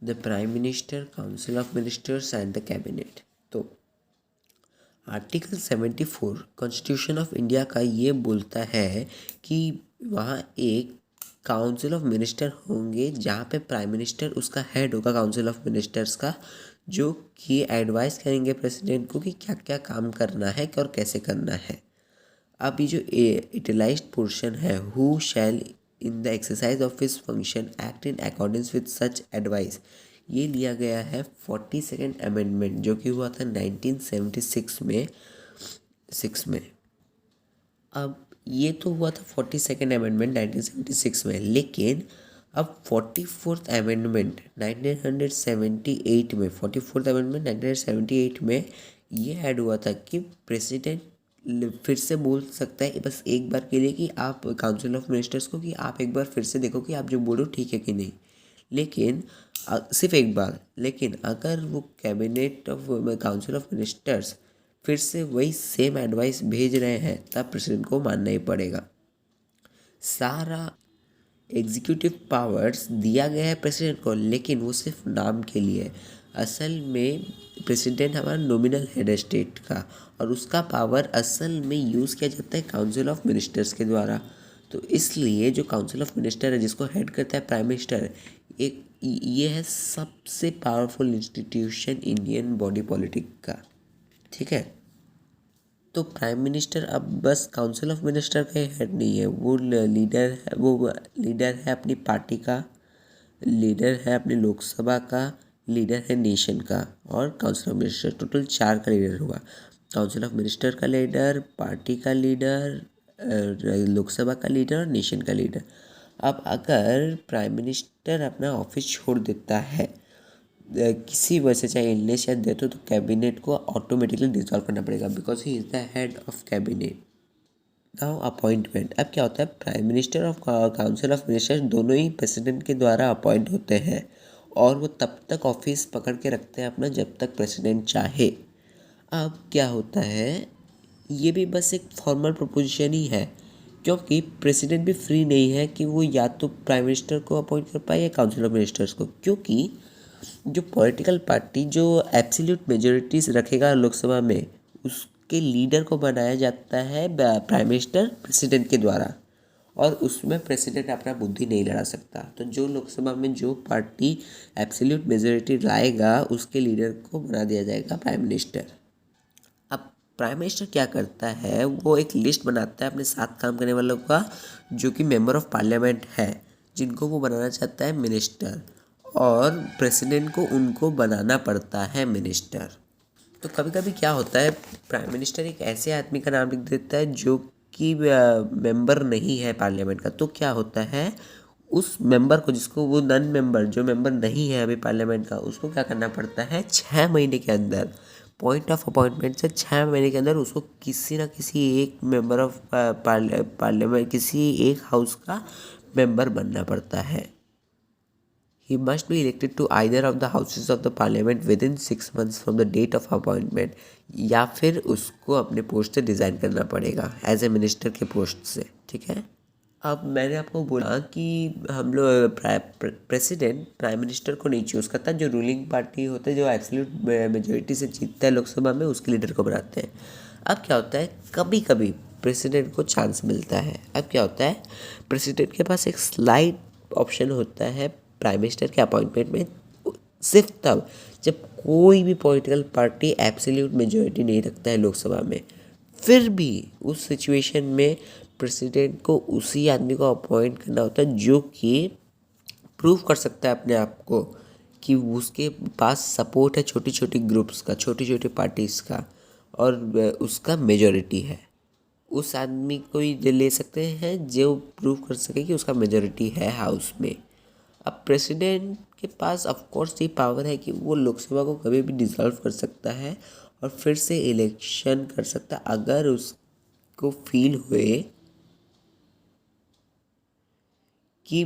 The prime minister, council of ministers and the cabinet. तो article 74 constitution of India का ये बोलता है कि वहाँ एक काउंसिल ऑफ मिनिस्टर होंगे जहाँ पे प्राइम मिनिस्टर उसका हेड होगा काउंसिल ऑफ मिनिस्टर्स का, जो कि एडवाइस करेंगे प्रेसिडेंट को कि क्या क्या काम करना है और कैसे करना है। अब ये जो इटलाइज्ड पोर्शन है, who shell in the exercise of his function act in accordance with such advice, ये लिया गया है 42nd अमेंडमेंट जो कि हुआ था 1976 में। अब ये तो हुआ था 42nd अमेंडमेंट 1976 में, लेकिन अब 44th अमेंडमेंट 1978 में, 44th अमेंडमेंट 1978 में ये ऐड हुआ था कि प्रेसिडेंट फिर से बोल सकता है बस एक बार के लिए कि आप काउंसिल ऑफ मिनिस्टर्स को कि आप एक बार फिर से देखो कि आप जो बोलो ठीक है कि नहीं। लेकिन सिर्फ एक बार, लेकिन अगर वो cabinet of council of ministers फिर से वही सेम एडवाइस भेज रहे हैं तब प्रेसिडेंट को मानना ही पड़ेगा। सारा एग्जीक्यूटिव पावर्स दिया गया है प्रेसिडेंट को, लेकिन वो सिर्फ नाम के लिए। असल में प्रेसिडेंट हमारा नॉमिनल हेड है स्टेट का, और उसका पावर असल में यूज़ किया जाता है काउंसिल ऑफ मिनिस्टर्स के द्वारा। तो इसलिए जो काउंसिल ऑफ मिनिस्टर है जिसको हेड करता है प्राइम मिनिस्टर, एक ये है सबसे powerful institution Indian body politic का। ठीक है, तो प्राइम मिनिस्टर अब बस काउंसिल ऑफ मिनिस्टर का ही हेड नहीं है, वो लीडर है, वो लीडर है अपनी पार्टी का, लीडर है अपनी लोकसभा का, लीडर है नेशन का, और काउंसिल ऑफ मिनिस्टर। टोटल 4 का लीडर हुआ। काउंसिल ऑफ मिनिस्टर का लीडर, पार्टी का लीडर, लोकसभा का लीडर और नेशन का लीडर। अब अगर प्राइम मिनिस्टर अपना ऑफिस छोड़ देता है किसी वजह से, चाहे इलनेस या डेथ हो, तो कैबिनेट को ऑटोमेटिकली डिसॉल्व करना पड़ेगा because he is the head of cabinet. Now appointment, अब क्या होता है, प्राइम मिनिस्टर और काउंसिल ऑफ मिनिस्टर्स दोनों ही प्रेसिडेंट के द्वारा अपॉइंट होते हैं, और वो तब तक ऑफिस पकड़ के रखते हैं अपना जब तक प्रेसिडेंट चाहे। अब क्या होता है, ये भी बस एक फॉर्मल प्रपोजिशन ही है, क्योंकि प्रेसिडेंट भी फ्री नहीं है कि वो या तो प्राइम मिनिस्टर को अपॉइंट कर पाए या काउंसिल ऑफ मिनिस्टर्स को, क्योंकि जो पॉलिटिकल पार्टी जो एब्सोल्यूट मेजोरिटीज रखेगा लोकसभा में, उसके लीडर को बनाया जाता है प्राइम मिनिस्टर प्रेसिडेंट के द्वारा, और उसमें प्रेसिडेंट अपना बुद्धि नहीं लड़ा सकता। तो जो लोकसभा में जो पार्टी एब्सोल्यूट मेजोरिटी लाएगा उसके लीडर को बना दिया जाएगा प्राइम मिनिस्टर। अब प्राइम मिनिस्टर क्या करता है, वो एक लिस्ट बनाता है अपने साथ काम करने वालों का जो कि मेंबर ऑफ पार्लियामेंट है, जिनको वो बनाना चाहता है मिनिस्टर, और प्रेसिडेंट को उनको बनाना पड़ता है मिनिस्टर। तो कभी कभी क्या होता है, प्राइम मिनिस्टर एक ऐसे आदमी का नाम लिख देता है जो कि मेंबर नहीं है पार्लियामेंट का। तो क्या होता है, उस मेंबर को, जिसको वो नॉन मेंबर, जो मेंबर नहीं है अभी पार्लियामेंट का, उसको क्या करना पड़ता है, 6 महीने के अंदर, पॉइंट ऑफ अपॉइंटमेंट से 6 महीने के अंदर उसको किसी ना किसी एक मेंबर ऑफ पार्लियामेंट, किसी एक हाउस का मेंबर बनना पड़ता है। He must be elected to either of the houses of the parliament within 6 months from the date of appointment, या फिर उसको अपने पोस्ट से रिज़ाइन करना पड़ेगा एज ए मिनिस्टर के पोस्ट से। ठीक है, अब मैंने आपको बोला कि हम लोग प्रेसिडेंट प्राइम मिनिस्टर को नहीं चूज़ करता, जो रूलिंग पार्टी होता है, जो एब्सोल्यूट मेजोरिटी से जीतता है लोकसभा में, उसके लीडर को बनाते हैं। अब क्या होता है, कभी कभी प्रेसिडेंट को चांस मिलता है। अब क्या होता है, प्रेसिडेंट के पास एक स्लाइड ऑप्शन होता है प्राइम मिनिस्टर के अपॉइंटमेंट में, सिर्फ तब जब कोई भी पॉलिटिकल पार्टी एब्सोल्यूट मेजॉरिटी नहीं रखता है लोकसभा में। फिर भी उस सिचुएशन में प्रेसिडेंट को उसी आदमी को अपॉइंट करना होता है जो कि प्रूव कर सकता है अपने आप को कि उसके पास सपोर्ट है छोटी छोटी ग्रुप्स का, छोटी छोटी पार्टीज़ का, और उसका मेजॉरिटी है। उस आदमी को ही ले सकते हैं जो प्रूव कर सके कि उसका मेजॉरिटी है हाउस में। अब प्रेसिडेंट के पास ऑफ कोर्स ये पावर है कि वो लोकसभा को कभी भी डिसॉल्व कर सकता है और फिर से इलेक्शन कर सकता है, अगर उसको फील हुए कि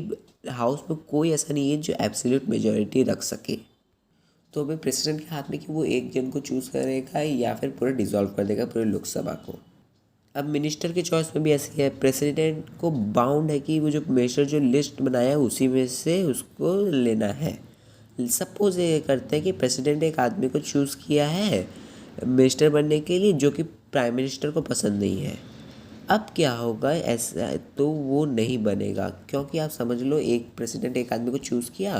हाउस में कोई ऐसा नहीं है जो एब्सोल्यूट मेजॉरिटी रख सके। तो अभी प्रेसिडेंट के हाथ में कि वो एक जन को चूज़ करेगा या फिर पूरा डिसॉल्व कर देगा पूरे लोकसभा को। अब मिनिस्टर के चॉइस में भी ऐसी है, प्रेसिडेंट को बाउंड है कि वो जो मिनिस्टर जो लिस्ट बनाया है उसी में से उसको लेना है, सपोज ये करते हैं कि प्रेसिडेंट एक आदमी को चूज़ किया है मिनिस्टर बनने के लिए जो कि प्राइम मिनिस्टर को पसंद नहीं है। अब क्या होगा, ऐसा तो वो नहीं बनेगा, क्योंकि आप समझ लो एक प्रेसिडेंट एक आदमी को चूज़ किया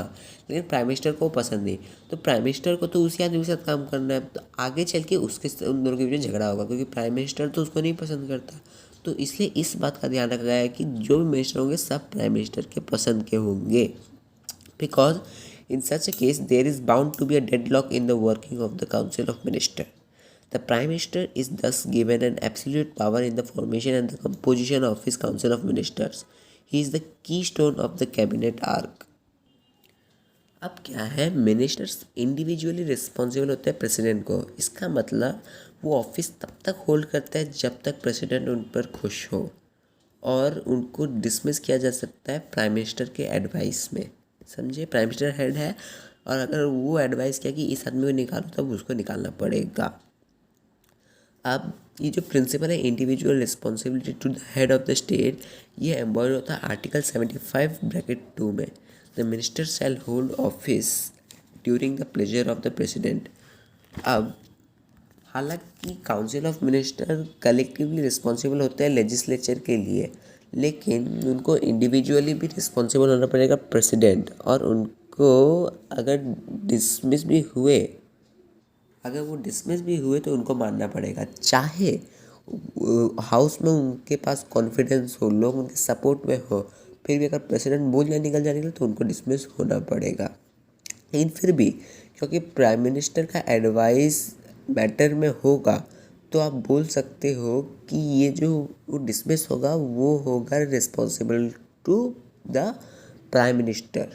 लेकिन प्राइम मिनिस्टर को पसंद नहीं, तो प्राइम मिनिस्टर को तो उसी आदमी के साथ काम करना है, तो आगे चल के उन दोनों के बीच झगड़ा होगा क्योंकि प्राइम मिनिस्टर तो उसको नहीं पसंद करता। तो इसलिए इस बात का ध्यान रखा गया है कि जो भी मिनिस्टर होंगे सब प्राइम मिनिस्टर के पसंद के होंगे, because in such a case there is bound to be a deadlock in the working of the council of minister. The prime minister is thus given an absolute power in the formation and the composition of his council of ministers. He is the keystone of the cabinet arc. अब क्या है, ministers individually responsible होते हैं president को। इसका मतलब वो office तब तक होल्ड करता है जब तक प्रेसिडेंट उन पर खुश हो, और उनको डिसमिस किया जा सकता है प्राइम मिनिस्टर के एडवाइस में। समझे, प्राइम मिनिस्टर हेड है और अगर वो एडवाइस किया कि इस आदमी को निकालो तब उसको निकालना पड़ेगा। अब ये जो प्रिंसिपल है individual responsibility to the head of the state, ये एम्बॉयड होता है आर्टिकल 75(2) में। The minister shall hold office during the pleasure of the president. अब हालांकि council of minister collectively responsible होते हैं लेजिस्लेचर के लिए, लेकिन उनको इंडिविजुअली भी रिस्पॉन्सिबल होना पड़ेगा प्रेसिडेंट, और उनको अगर वो डिसमिस भी हुए तो उनको मानना पड़ेगा, चाहे हाउस में उनके पास कॉन्फिडेंस हो, लोग उनके सपोर्ट में हो, फिर भी अगर प्रेसिडेंट बोल जाए निकल जाने के लिए तो उनको डिसमिस होना पड़ेगा। लेकिन फिर भी क्योंकि प्राइम मिनिस्टर का एडवाइस मैटर में होगा, तो आप बोल सकते हो कि ये जो वो डिसमिस होगा वो होगा responsible to the prime minister.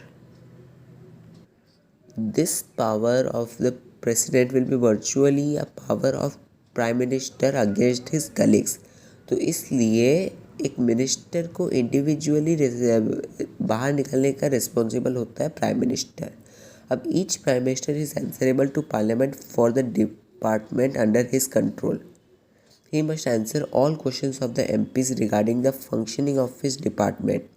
This power of the president will be virtually a power of prime minister against his colleagues. तो इसलिए एक मिनिस्टर को इंडिविजुअली बाहर निकलने का रिस्पॉन्सिबल होता है प्राइम मिनिस्टर। अब each prime minister is answerable to parliament for the department under his control. He must answer all questions of the MPs regarding the functioning of his department.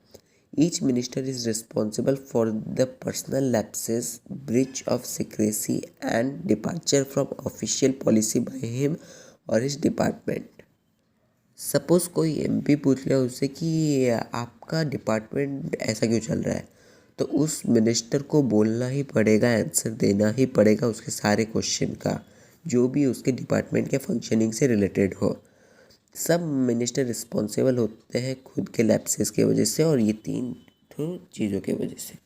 Each minister is responsible for the personal lapses, breach of secrecy, and departure from official policy by him or his department. Suppose कोई MP पूछ लिया उससे कि आपका department ऐसा क्यों चल रहा है, तो उस मिनिस्टर को बोलना ही पड़ेगा, आंसर देना ही पड़ेगा उसके सारे क्वेश्चन का, जो भी उसके डिपार्टमेंट के फंक्शनिंग से रिलेटेड हो। सब मिनिस्टर रिस्पॉन्सिबल होते हैं खुद के लैप्सेस की वजह से, और ये 3 चीज़ों की वजह से।